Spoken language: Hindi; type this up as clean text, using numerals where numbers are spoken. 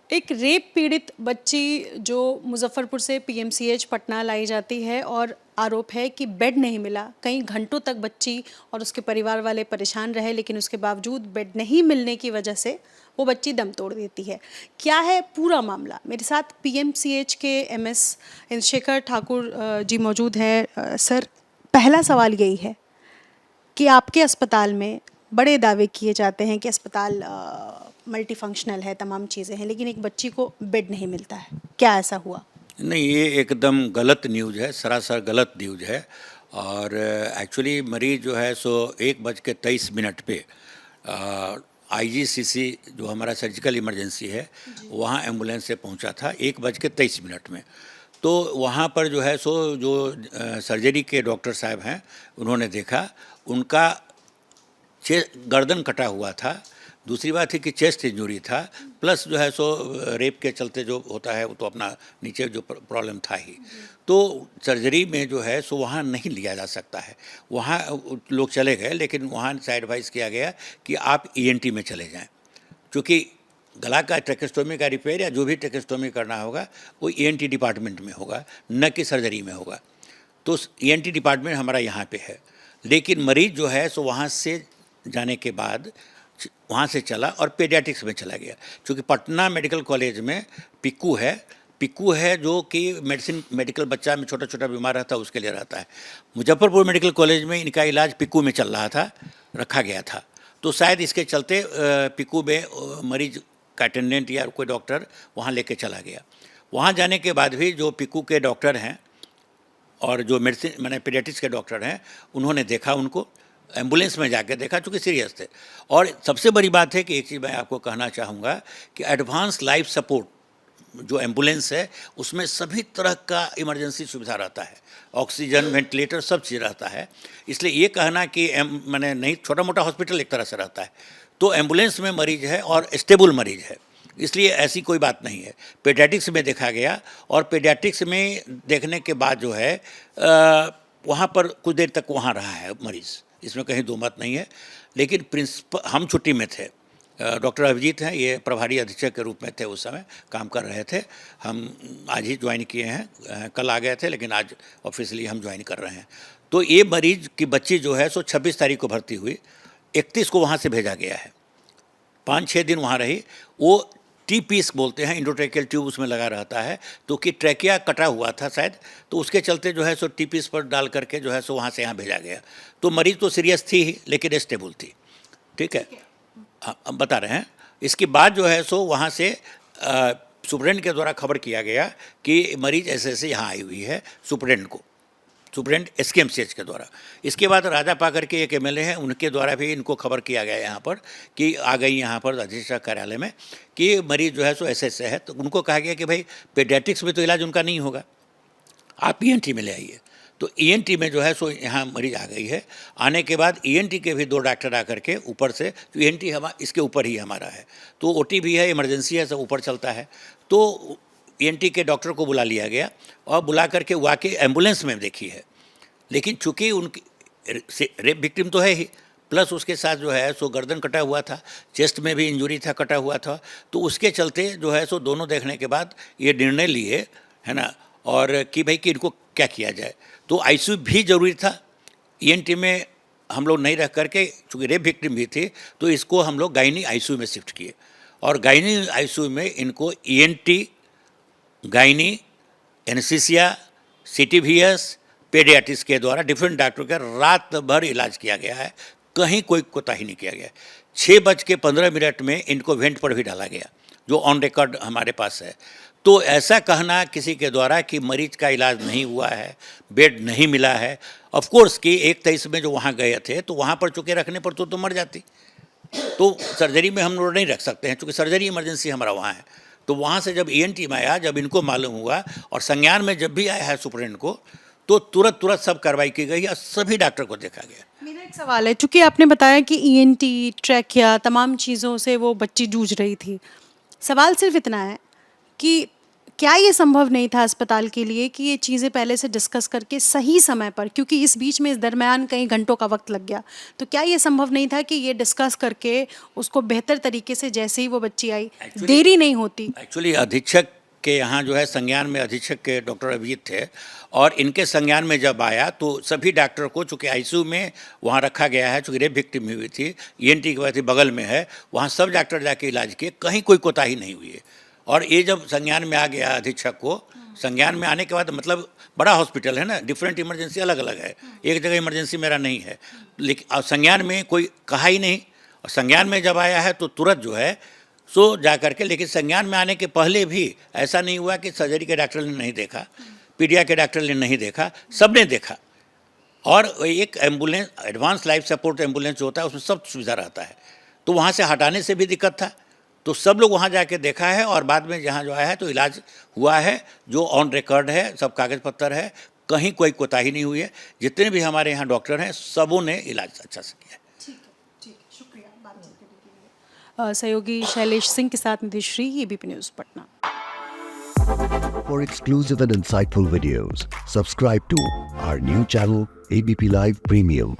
एक रेप पीड़ित बच्ची जो मुजफ्फरपुर से पीएमसीएच पटना लाई जाती है और आरोप है कि बेड नहीं मिला। कई घंटों तक बच्ची और उसके परिवार वाले परेशान रहे, लेकिन उसके बावजूद बेड नहीं मिलने की वजह से वो बच्ची दम तोड़ देती है। क्या है पूरा मामला? मेरे साथ पीएमसीएच के एमएस इंद्रशेखर ठाकुर जी मौजूद हैं। सर, पहला सवाल यही है कि आपके अस्पताल में बड़े दावे किए जाते हैं कि अस्पताल मल्टी फंक्शनल है, तमाम चीज़ें हैं, लेकिन एक बच्ची को बेड नहीं मिलता है। क्या ऐसा हुआ? नहीं, ये एकदम गलत न्यूज़ है, सरासर गलत न्यूज़ है। और एक्चुअली मरीज़ जो है सो 1:23 पे आईजीसीसी जो हमारा सर्जिकल इमरजेंसी है वहाँ एम्बुलेंस से पहुँचा था 1:23 में। तो वहाँ पर जो है सो जो सर्जरी के डॉक्टर साहब हैं उन्होंने देखा, उनका गर्दन कटा हुआ था। दूसरी बात है कि चेस्ट इंजरी था, प्लस जो है सो रेप के चलते जो होता है वो तो अपना नीचे जो प्रॉब्लम था ही। तो सर्जरी में जो है सो वहाँ नहीं लिया जा सकता है। वहाँ लोग चले गए, लेकिन वहाँ से एडवाइस किया गया कि आप ईएनटी में चले जाएं, क्योंकि गला का ट्रेकेस्टोमी का रिपेयर या जो भी ट्रेकेस्टोमी करना होगा वो ईएनटी डिपार्टमेंट में होगा, न कि सर्जरी में होगा। तो ईएनटी डिपार्टमेंट हमारा यहाँ पे है, लेकिन मरीज़ जो है सो वहाँ से जाने के बाद वहाँ से चला और पेडियाट्रिक्स में चला गया, क्योंकि पटना मेडिकल कॉलेज में पिक्कू है जो कि मेडिकल बच्चा में छोटा छोटा बीमार रहता है उसके लिए रहता है। मुजफ्फरपुर मेडिकल कॉलेज में इनका इलाज पिक्कू में चल रहा था, रखा गया था। तो शायद इसके चलते पिक्कू में मरीज का अटेंडेंट या कोई डॉक्टर वहाँ लेके चला गया। वहाँ जाने के बाद भी जो पिक्कू के डॉक्टर हैं और जो मेडिसिन मैंने पीडियाट्रिक्स के डॉक्टर हैं उन्होंने देखा, उनको एम्बुलेंस में जाके देखा, चूँकि सीरियस थे। और सबसे बड़ी बात है कि एक चीज़ मैं आपको कहना चाहूँगा कि एडवांस लाइफ सपोर्ट जो एम्बुलेंस है उसमें सभी तरह का इमरजेंसी सुविधा रहता है, ऑक्सीजन, वेंटिलेटर, सब चीज़ रहता है। इसलिए ये कहना कि मैंने नहीं, छोटा मोटा हॉस्पिटल एक तरह से रहता है, तो एम्बुलेंस में मरीज है और स्टेबल मरीज है, इसलिए ऐसी कोई बात नहीं है। पेडियाट्रिक्स में देखा गया और पेडियाट्रिक्स में देखने के बाद जो है वहाँ पर कुछ देर तक वहाँ रहा है मरीज़, इसमें कहीं दो मत नहीं है। लेकिन प्रिंसिपल, हम छुट्टी में थे, डॉक्टर अभिजीत हैं, ये प्रभारी अधीक्षक के रूप में थे, उस समय काम कर रहे थे। हम आज ही ज्वाइन किए हैं, कल आ गए थे, लेकिन आज ऑफिशियली हम ज्वाइन कर रहे हैं। तो ये मरीज की बच्ची जो है सो 26 तारीख को भर्ती हुई, 31 को वहाँ से भेजा गया है, 5-6 दिन वहाँ रही। वो टी पीस बोलते हैं, इंडोट्रेकियल ट्यूब उसमें लगा रहता है, तो कि ट्रैकिया कटा हुआ था शायद, तो उसके चलते जो है सो टी पीस पर डाल करके जो है सो वहाँ से यहाँ भेजा गया। तो मरीज़ तो सीरियस थी ही, लेकिन स्टेबल थी। ठीक है, हम बता रहे हैं। इसके बाद जो है सो वहाँ से सुप्रेंट के द्वारा खबर किया गया कि मरीज़ ऐसे ऐसे यहाँ आई हुई है, सुप्रेंट एसकेएमसीएच के द्वारा। इसके बाद राजा पाकर के एक एमएलए हैं, उनके द्वारा भी इनको खबर किया गया यहाँ पर कि आ गई यहाँ पर अधीक्षक कार्यालय में कि मरीज़ जो है सो ऐसे ऐसे है। तो उनको कहा गया कि भाई पेडियाट्रिक्स में तो इलाज उनका नहीं होगा, आप ईएनटी में ले आइए। तो ईएनटी में जो है सो यहाँ मरीज आ गई है। आने के बाद ईएनटी के भी 2 डॉक्टर आकर के ऊपर से, तो ईएनटी इसके ऊपर ही हमारा है, तो ओटी भी है, इमरजेंसी है, सब ऊपर चलता है। तो ईएनटी के डॉक्टर को बुला लिया गया और बुला करके वो आके एम्बुलेंस में देखी है। लेकिन चूँकि उनकी रेप विक्टिम तो है ही, प्लस उसके साथ जो है सो गर्दन कटा हुआ था, चेस्ट में भी इंजरी था, कटा हुआ था। तो उसके चलते जो है सो दोनों देखने के बाद ये निर्णय लिए, है ना, और कि भाई कि इनको क्या किया जाए। तो आईसीयू भी ज़रूरी था। ईएनटी में हम लोग नहीं रख करके, चूँकि रेप विक्टिम भी थी, तो इसको हम लोग गायनी आईसीयू में शिफ्ट किए और गायनी आईसीयू में इनको ENT, gynae, anaesthesia, CTVS, paediatrics के द्वारा डिफरेंट डॉक्टर का रात भर इलाज किया गया है, कहीं कोई कोताही नहीं किया गया। 6:15 में इनको वेंट पर भी डाला गया, जो ऑन रिकॉर्ड हमारे पास है। तो ऐसा कहना किसी के द्वारा कि मरीज का इलाज नहीं हुआ है, बेड नहीं मिला है, ऑफ कोर्स कि 1:23 में जो वहाँ गए थे तो वहाँ पर चूँकि रखने पर तो मर जाती, तो सर्जरी में हम लोग नहीं रख सकते हैं, चूँकि सर्जरी इमरजेंसी हमारा वहाँ है। तो वहाँ से जब ईएनटी में आया, जब इनको मालूम हुआ और संज्ञान में जब भी आया है सुप्रीम को, तो तुरंत सब कार्रवाई की गई और सभी डॉक्टर को देखा गया। मेरा एक सवाल है, चूंकि आपने बताया कि ईएनटी, ट्रैकिया, तमाम चीज़ों से वो बच्ची जूझ रही थी, सवाल सिर्फ इतना है कि क्या ये संभव नहीं था अस्पताल के लिए कि ये चीज़ें पहले से डिस्कस करके सही समय पर, क्योंकि इस बीच में इस दरमियान कई घंटों का वक्त लग गया, तो क्या ये संभव नहीं था कि ये डिस्कस करके उसको बेहतर तरीके से जैसे ही वो बच्ची आई देरी नहीं होती? एक्चुअली अधीक्षक के यहाँ जो है संज्ञान में अधीक्षक के डॉक्टर अभिजीत थे, और इनके संज्ञान में जब आया तो सभी डॉक्टर को, चूँकि आईसीयू में वहाँ रखा गया है, चूँकि रेप विक्टिम हुई थी, ईएनटी की वजह से बगल में है, वहाँ सब डॉक्टर जाके इलाज किए, कहीं कोई कोताही नहीं हुई है। और ये जब संज्ञान में आ गया अधीक्षक को, संज्ञान में आने के बाद, मतलब बड़ा हॉस्पिटल है ना, डिफरेंट इमरजेंसी अलग अलग है, एक जगह इमरजेंसी मेरा नहीं है, लेकिन संज्ञान में कोई कहा ही नहीं। और संज्ञान में जब आया है तो तुरंत जो है सो जा करके, लेकिन संज्ञान में आने के पहले भी ऐसा नहीं हुआ कि सर्जरी के डॉक्टर ने नहीं देखा, पीडिया के डॉक्टर ने नहीं देखा, सबने देखा। और एक ambulance, advance life support ambulance जो होता है उसमें सब सुविधा रहता है, तो वहाँ से हटाने से भी दिक्कत था, तो सब लोग वहाँ जाके देखा है, और बाद में जहाँ जो आया है तो इलाज हुआ है, जो ऑन रिकॉर्ड है, सब कागज़ पत्तर है, कहीं कोई कोताही नहीं हुई है। जितने भी हमारे यहाँ डॉक्टर हैं सबों ने इलाज अच्छा से किया है। सहयोगी शैलेश सिंह के साथ Nidhi Shri, ABP news Patna. For exclusive and insightful videos, subscribe to our new channel ABP Live Premium.